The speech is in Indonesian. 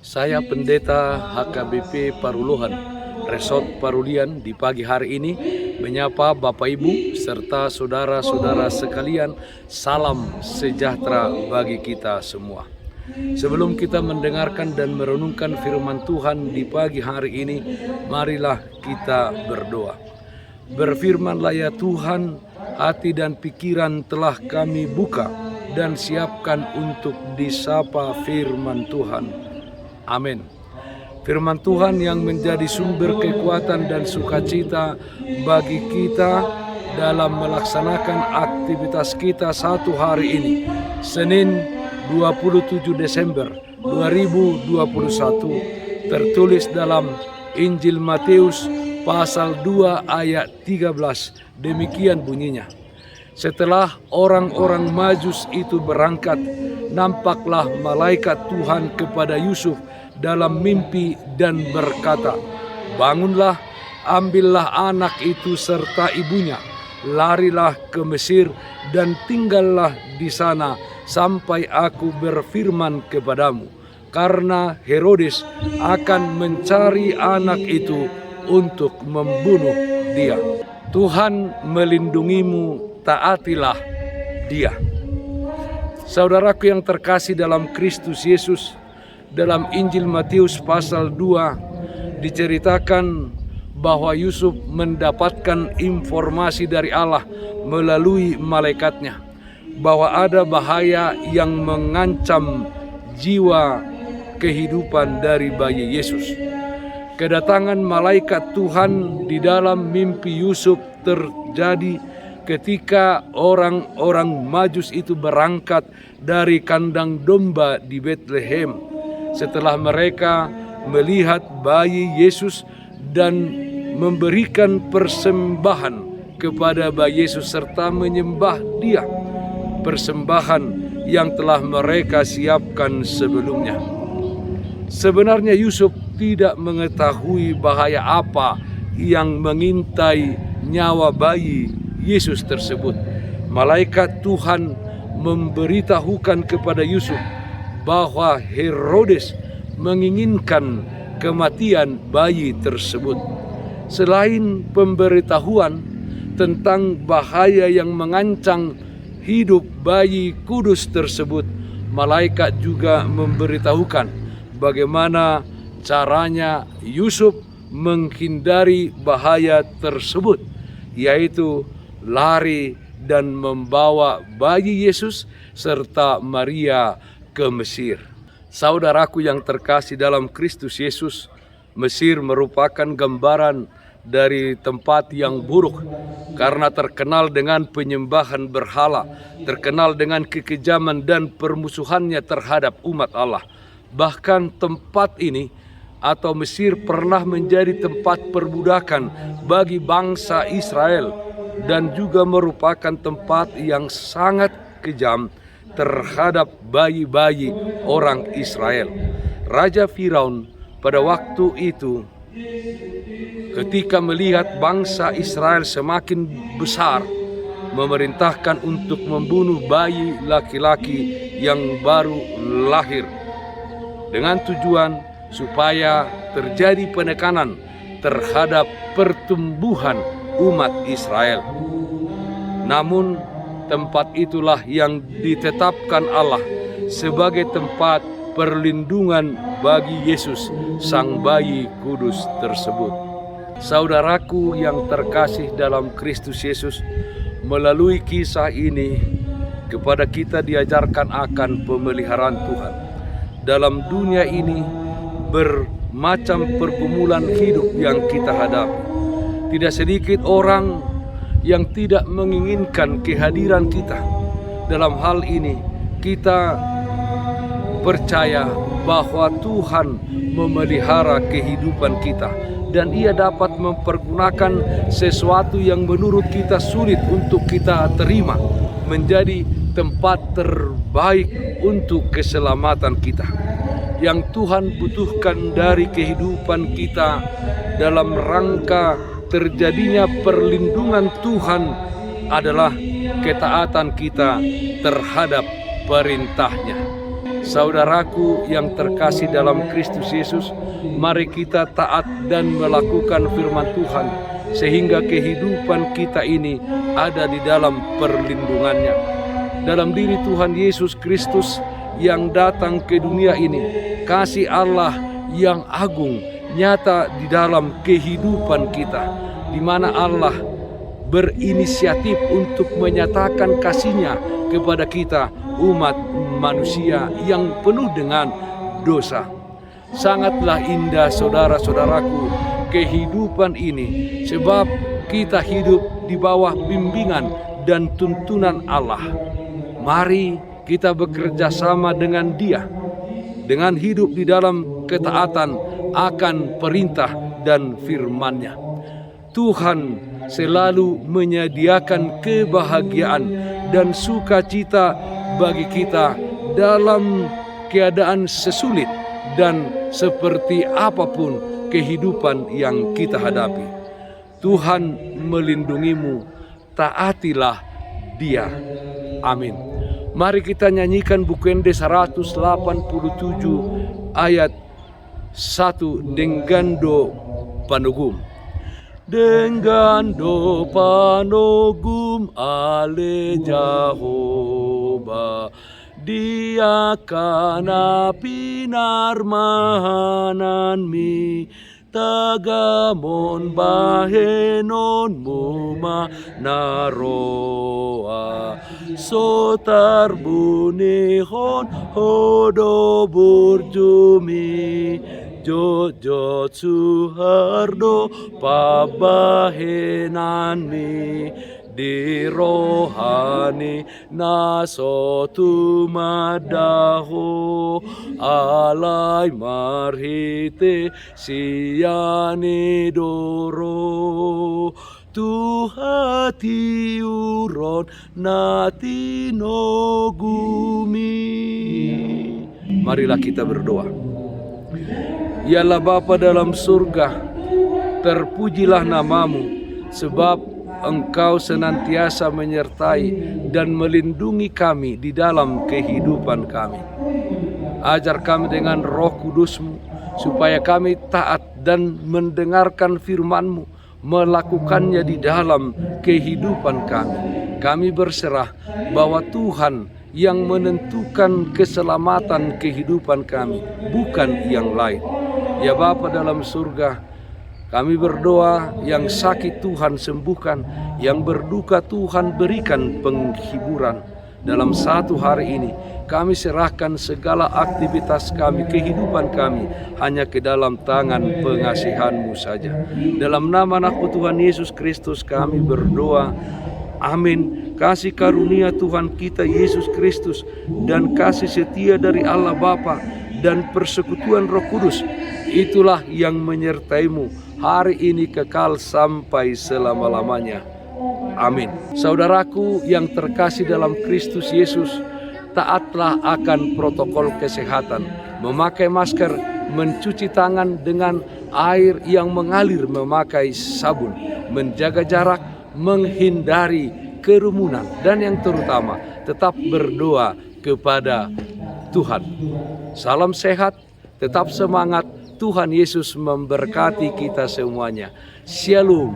Saya Pendeta HKBP Paruluhan, Resort Parulian di pagi hari ini menyapa Bapak Ibu serta saudara-saudara sekalian, salam sejahtera bagi kita semua. Sebelum kita mendengarkan dan merenungkan firman Tuhan di pagi hari ini, marilah kita berdoa. Berfirmanlah ya Tuhan, hati dan pikiran telah kami buka dan siapkan untuk disapa firman Tuhan. Amin. Firman Tuhan yang menjadi sumber kekuatan dan sukacita bagi kita dalam melaksanakan aktivitas kita satu hari ini, Senin 27 Desember 2021, tertulis dalam Injil Matius pasal 2 ayat 13, demikian bunyinya. Setelah orang-orang Majus itu berangkat, nampaklah malaikat Tuhan kepada Yusuf dalam mimpi dan berkata, "Bangunlah, ambillah anak itu serta ibunya, larilah ke Mesir dan tinggallah di sana sampai aku berfirman kepadamu, karena Herodes akan mencari anak itu untuk membunuh dia." Tuhan melindungimu, taatilah dia. Saudaraku yang terkasih dalam Kristus Yesus, dalam Injil Matius pasal 2 diceritakan bahwa Yusuf mendapatkan informasi dari Allah melalui malaikatnya bahwa ada bahaya yang mengancam jiwa kehidupan dari bayi Yesus. Kedatangan malaikat Tuhan di dalam mimpi Yusuf terjadi ketika orang-orang Majus itu berangkat dari kandang domba di Betlehem. Setelah mereka melihat bayi Yesus dan memberikan persembahan kepada bayi Yesus serta menyembah dia, persembahan yang telah mereka siapkan sebelumnya. Sebenarnya Yusuf tidak mengetahui bahaya apa yang mengintai nyawa bayi Yesus tersebut. Malaikat Tuhan memberitahukan kepada Yusuf bahwa Herodes menginginkan kematian bayi tersebut. Selain pemberitahuan tentang bahaya yang mengancam hidup bayi kudus tersebut, malaikat juga memberitahukan bagaimana caranya Yusuf menghindari bahaya tersebut, yaitu lari dan membawa bayi Yesus serta Maria ke Mesir. Saudaraku yang terkasih dalam Kristus Yesus, Mesir merupakan gambaran dari tempat yang buruk karena terkenal dengan penyembahan berhala, terkenal dengan kekejaman dan permusuhannya terhadap umat Allah. Bahkan tempat ini atau Mesir pernah menjadi tempat perbudakan bagi bangsa Israel dan juga merupakan tempat yang sangat kejam terhadap bayi-bayi orang Israel. Raja Firaun pada waktu itu ketika melihat bangsa Israel semakin besar, memerintahkan untuk membunuh bayi laki-laki yang baru lahir dengan tujuan supaya terjadi penekanan terhadap pertumbuhan umat Israel. Namun tempat itulah yang ditetapkan Allah sebagai tempat perlindungan bagi Yesus, sang bayi kudus tersebut. Saudaraku yang terkasih dalam Kristus Yesus, melalui kisah ini kepada kita diajarkan akan pemeliharaan Tuhan. Dalam dunia ini bermacam pergumulan hidup yang kita hadapi. Tidak sedikit orang yang tidak menginginkan kehadiran kita. Dalam hal ini kita percaya bahwa Tuhan memelihara kehidupan kita dan Ia dapat mempergunakan sesuatu yang menurut kita sulit untuk kita terima menjadi tempat terbaik untuk keselamatan kita. Yang Tuhan butuhkan dari kehidupan kita dalam rangka terjadinya perlindungan Tuhan adalah ketaatan kita terhadap perintahnya. Saudaraku yang terkasih dalam Kristus Yesus, mari kita taat dan melakukan firman Tuhan, sehingga kehidupan kita ini ada di dalam perlindungannya. Dalam diri Tuhan Yesus Kristus yang datang ke dunia ini, kasih Allah yang agung nyata di dalam kehidupan kita, di mana Allah berinisiatif untuk menyatakan kasih-Nya kepada kita, umat manusia yang penuh dengan dosa. Sangatlah indah saudara-saudaraku kehidupan ini, sebab kita hidup di bawah bimbingan dan tuntunan Allah. Mari kita bekerja sama dengan Dia, dengan hidup di dalam ketaatan akan perintah dan firman-Nya. Tuhan selalu menyediakan kebahagiaan dan sukacita bagi kita dalam keadaan sesulit dan seperti apapun kehidupan yang kita hadapi. Tuhan melindungimu, taatilah Dia. Amin. Mari kita nyanyikan Bukende 187 ayat 1 dengan do panogum. Dengan do panogum ale Jehovah, Dia kana pinarmahanan mi, tagamon bahenon muma naroa, sotar bunihon hodo burjumi, Jojo suhardo pabahenan mi, di rohani nasotu madaho, alai marhite siani doro, tuhati uron natinogumi. Marilah kita berdoa. Ya Allah Bapa dalam surga, terpujilah namamu, sebab Engkau senantiasa menyertai dan melindungi kami di dalam kehidupan kami. Ajar kami dengan Roh Kudus-Mu, supaya kami taat dan mendengarkan firman-Mu, melakukannya di dalam kehidupan kami. Kami berserah bahwa Tuhan yang menentukan keselamatan kehidupan kami, bukan yang lain. Ya Bapa dalam surga, kami berdoa, yang sakit Tuhan sembuhkan, yang berduka Tuhan berikan penghiburan. Dalam satu hari ini, kami serahkan segala aktivitas kami, kehidupan kami, hanya ke dalam tangan pengasihan-Mu saja. Dalam nama Anak Tuhan Yesus Kristus kami berdoa. Amin. Kasih karunia Tuhan kita Yesus Kristus dan kasih setia dari Allah Bapa dan persekutuan Roh Kudus, itulah yang menyertaimu hari ini kekal sampai selama-lamanya. Amin. Saudaraku yang terkasih dalam Kristus Yesus, taatlah akan protokol kesehatan, memakai masker, mencuci tangan dengan air yang mengalir, memakai sabun, menjaga jarak, menghindari kerumunan, dan yang terutama tetap berdoa kepada Tuhan. Salam sehat, tetap semangat. Tuhan Yesus memberkati kita semuanya. Shalom.